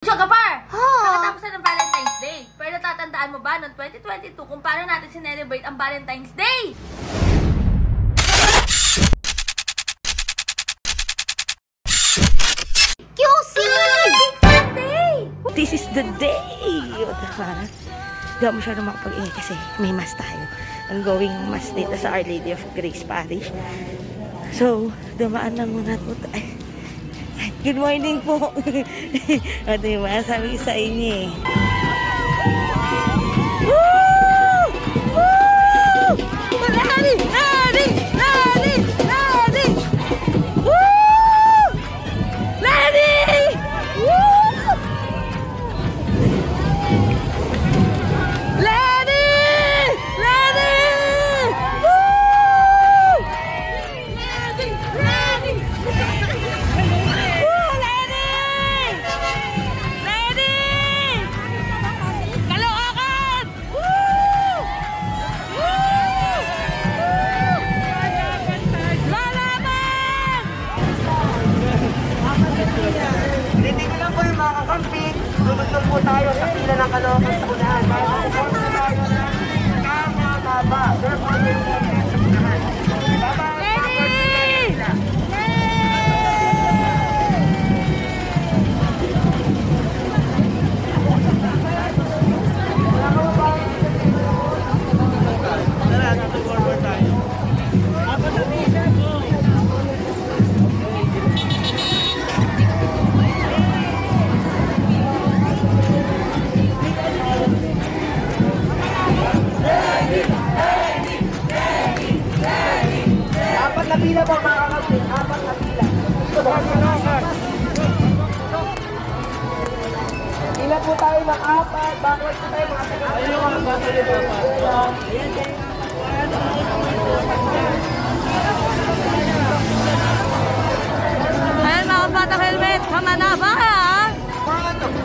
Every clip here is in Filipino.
Chokapar! Nakatapos na ng Valentine's Day. Pero natatandaan mo ba noong 2022 kung paano natin sinelebrate ang Valentine's Day? QC! Big Sunday! This is the day! Diba? Hindi mo siya na makapag-ingay kasi may mass tayo. Ongoing mass dito sa Our Lady of Grace Parish. So, dumaan lang muna po tayo. Good morning po! O diba, sabi ko sa inyo eh. Woo! Woo! Lari! Lari! Lari! Lari! Woo! Lari! Woo! Lari! Lari! Woo! Lari! Lari! Hindi ko lang po yung mga kakamping. Tutugtog po tayo sa pila ng Caloocan sa unahan. Kama baba. Therefore, may mga sa unahan. Baba. Apat na pila po mga kakamping. Apat na pila. Pila po tayo ng apat. Backward po tayo mga kakamping. Ayun ang bata nito. Ayan mga batang helmet, hamana ba ha?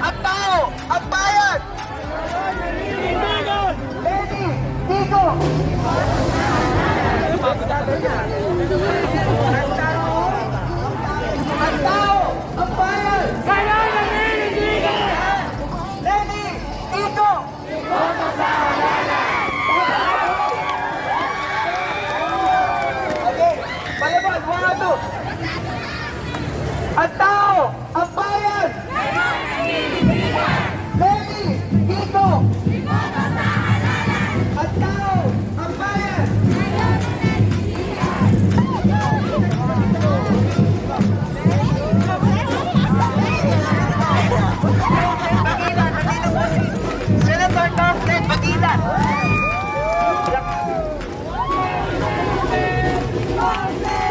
Ang tao! Ang bayan! Lady! Tico! Ang tao! Ang bayan! Bayan! Naninigigan! Lady! Tico! Iboto sa alala! Okay, palabas! 1, 2! Ang tao! Ang bayan! Lady! Tico! Iboto sa alala! Ang tao! Ang bayan! Bagilan! Nandito po si Senator Northland Bagilan!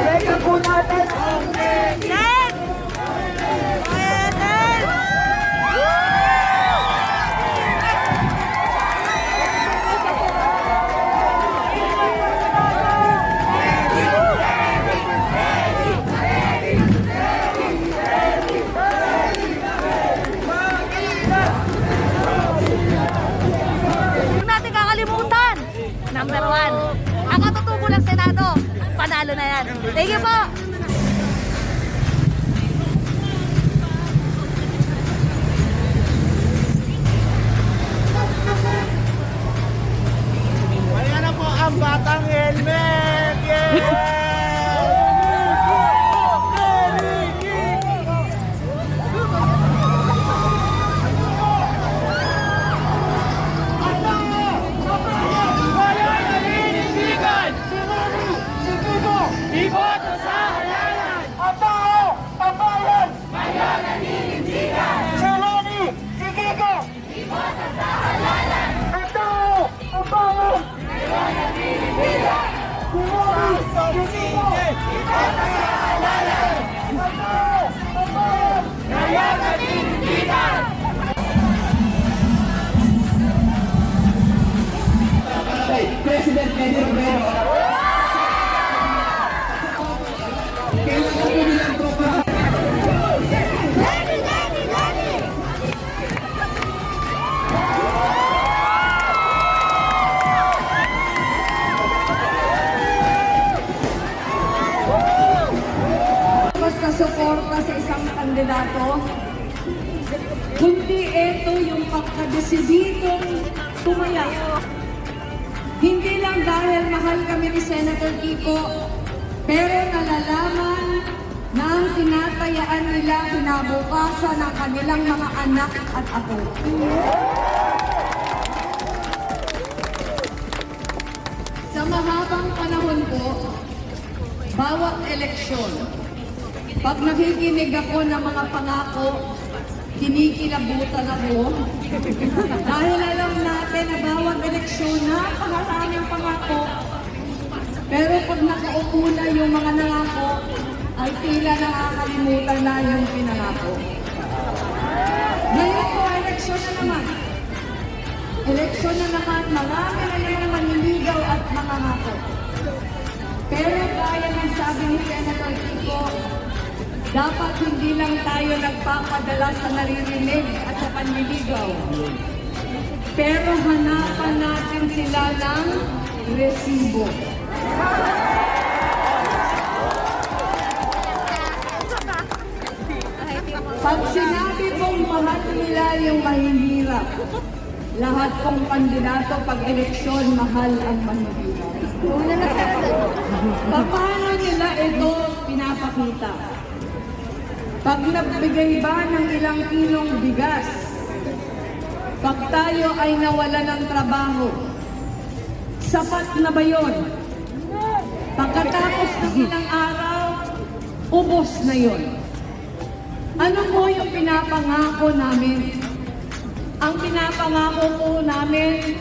Record po natin! Huwag natin kakalimutan. Number 1. Ang katutubo ng Senado. Panalo na yan. Thank you po. Ayan na po ang batang helmet! Yeah! Iboto sa kundi ito yung pagkadesiditong tumaya. Hindi lang dahil mahal kami ni Senator Kiko, pero nalalaman na ang tinatayaan nila kinabukasan ng kanilang mga anak at apo. Sa mahabang panahon po, bawat eleksyon, pag nakikinig ako ng mga pangako, kinikilabutan ako. Dahil alam natin na bawat eleksyon, napakaraming pangako. Pero pag nakaupo na yung mga nangako, ay tila nakakalimutan na yung pinangako. Ngayon po, eleksyon na naman. Eleksyon na naman, marami na yung manliligaw at mangangako. Pero gaya ng sabi ni Senator Kiko, dapat hindi lang tayo nagpapadala sa naririnig at sa panliligaw. Pero hanapan natin sila ng resibo. Pag sinabi kong mahal nila yung mahihirap, lahat kong kandidato pag eleksyon, mahal ang mahihirap. Paano nila ito pinapakita? Pag nagbigay ba ng ilang kilong bigas, pag tayo ay nawala ng trabaho, sapat na ba yun? Pagkatapos ng ilang araw, ubos na yun. Ano po yung pinapangako namin? Ang pinapangako po namin,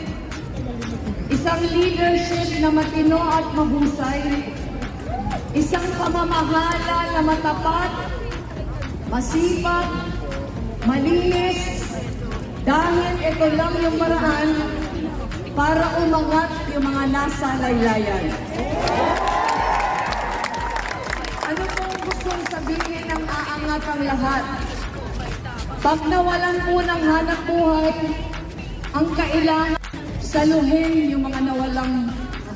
isang leadership na matino at mahusay, isang pamamahala na matapat, masipag, malinis, dahil ito lang yung paraan para umangat yung mga nasa laylayan. Ano pong gustong sabihin ng aangat ang lahat? Pag nawalan po ng hanap buhay, ang kailangan saluhin yung mga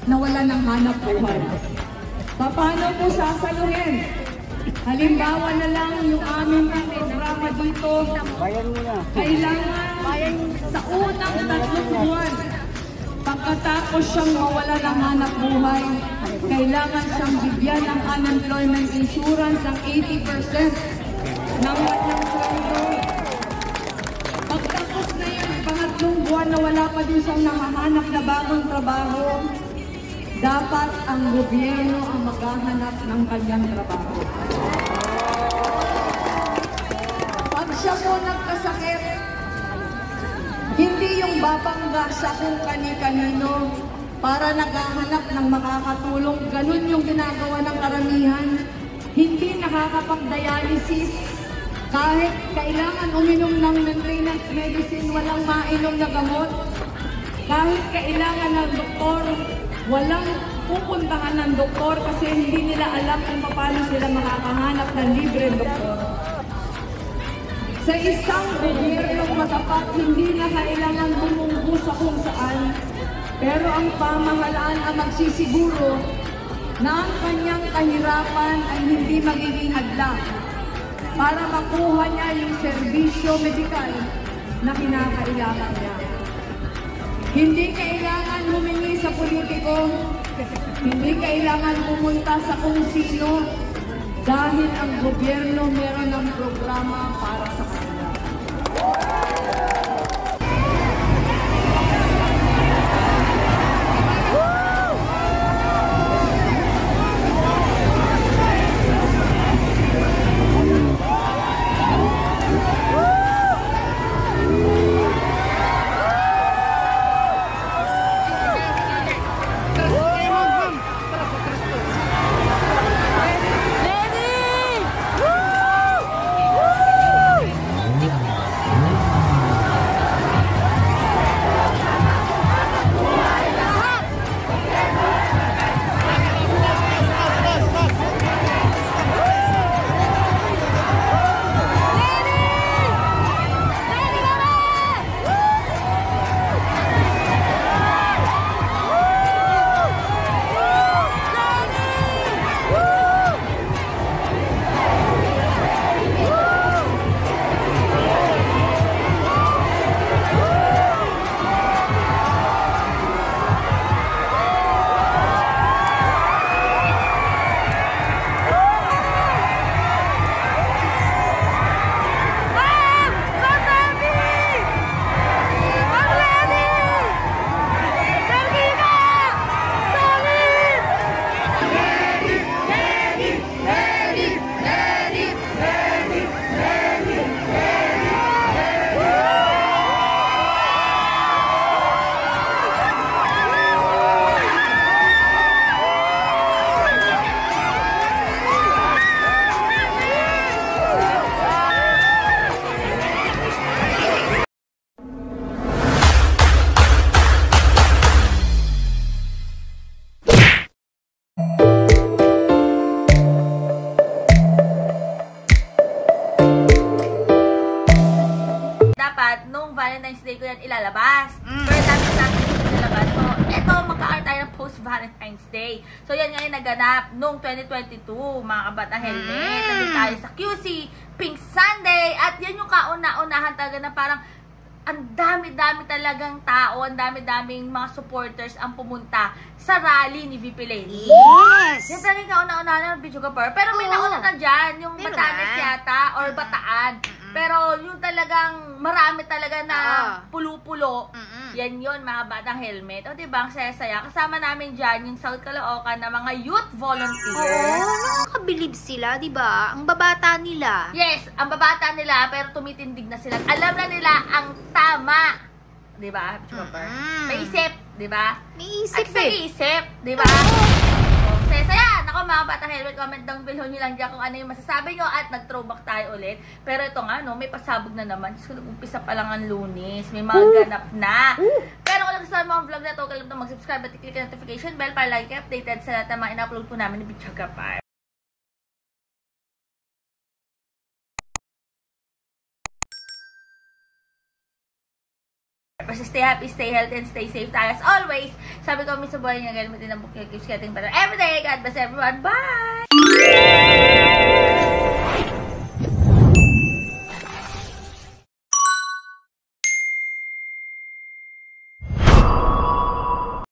nawalan ng hanap buhay. Paano po sasaluhin? Halimbawa na lang yung aming programa dito, kailangan sa unang 3 buwan, pagkatapos siyang mawala ng hanap buhay, kailangan siyang bigyan ng unemployment insurance ng 80% ng kanyang sweldo. Pagtapos na yung 3 buwan na wala pa din siyang nakahanap na bagong trabaho, dapat ang gobyerno ang maghahanap ng kanyang trabaho. Pag siya po nagkasakit, hindi yung babangga siya kung kani-kanino para naghahanap ng makakatulong. Ganun yung ginagawa ng karamihan. Hindi nakakapag-dialysis. Kahit kailangan uminom ng maintenance medicine, walang mainom na gamot. Kahit kailangan ng doktor, walang pupuntahan ng doktor kasi hindi nila alam kung paano sila makakahanap ng libre doktor. Sa isang gobyernong matapat, hindi na kailangan bumunggo sa kung saan, pero ang pamahalaan ang magsisiguro na ang kanyang kahirapan ay hindi magiging hadlang para makuha niya yung serbisyo medikal na kinakailangan niya. Hindi kailangan humingi sa politiko, hindi kailangan pumunta sa kung sino, dahil ang gobyerno meron ng programa para sa kanila. dapat nung Valentine's Day ko yan ilalabas. Pero dami natin ilalabas. So, ito, magkakaroon tayo ng post-Valentine's Day. So, yan ngayon naganap nung 2022, mga kabata helmet. Nandun tayo sa QC, Pink Sunday, at yan yung kauna-unahan talaga na parang ang dami-dami talagang tao, ang dami-daming mga supporters ang pumunta sa rally ni VP Lenny. Yes! Yan talaga yung kauna-unahan ng video kapar. Pero may nauna na dyan, yung Batanes yata, or Bataan. Pero yung talagang marami talaga na pulo-pulo, yan yun, mga batang helmet. O diba, ang saya-saya. Kasama namin dyan yung South Caloocan na mga youth volunteers. Nakakabilib sila, di ba? Ang babata nila. Yes, ang babata nila, pero tumitindig na sila. Alam na nila ang tama. Di ba? May isip, di ba? May isip At nag-iisip, di ba? Saya-saya! Nako mga batang helmet, comment down below nyo lang dyan kung ano yung masasabi nyo at nag-throwback tayo ulit. Pero ito nga, no, may pasabog na naman. So, umpisa pa lang ang Lunes. May mga ganap na. Pero kung nagustuhan mo ang vlog na ito, huwag kalimutan mag-subscribe at i-click ang notification bell para lagi kayo updated sa lahat ng mga in-upload po namin ni Bichaga Par. Basta stay happy, stay healthy, and stay safe tayo as always. Sabi ko, sa buhay niya, galitin ang book, keeps getting better every day. God bless everyone. Bye!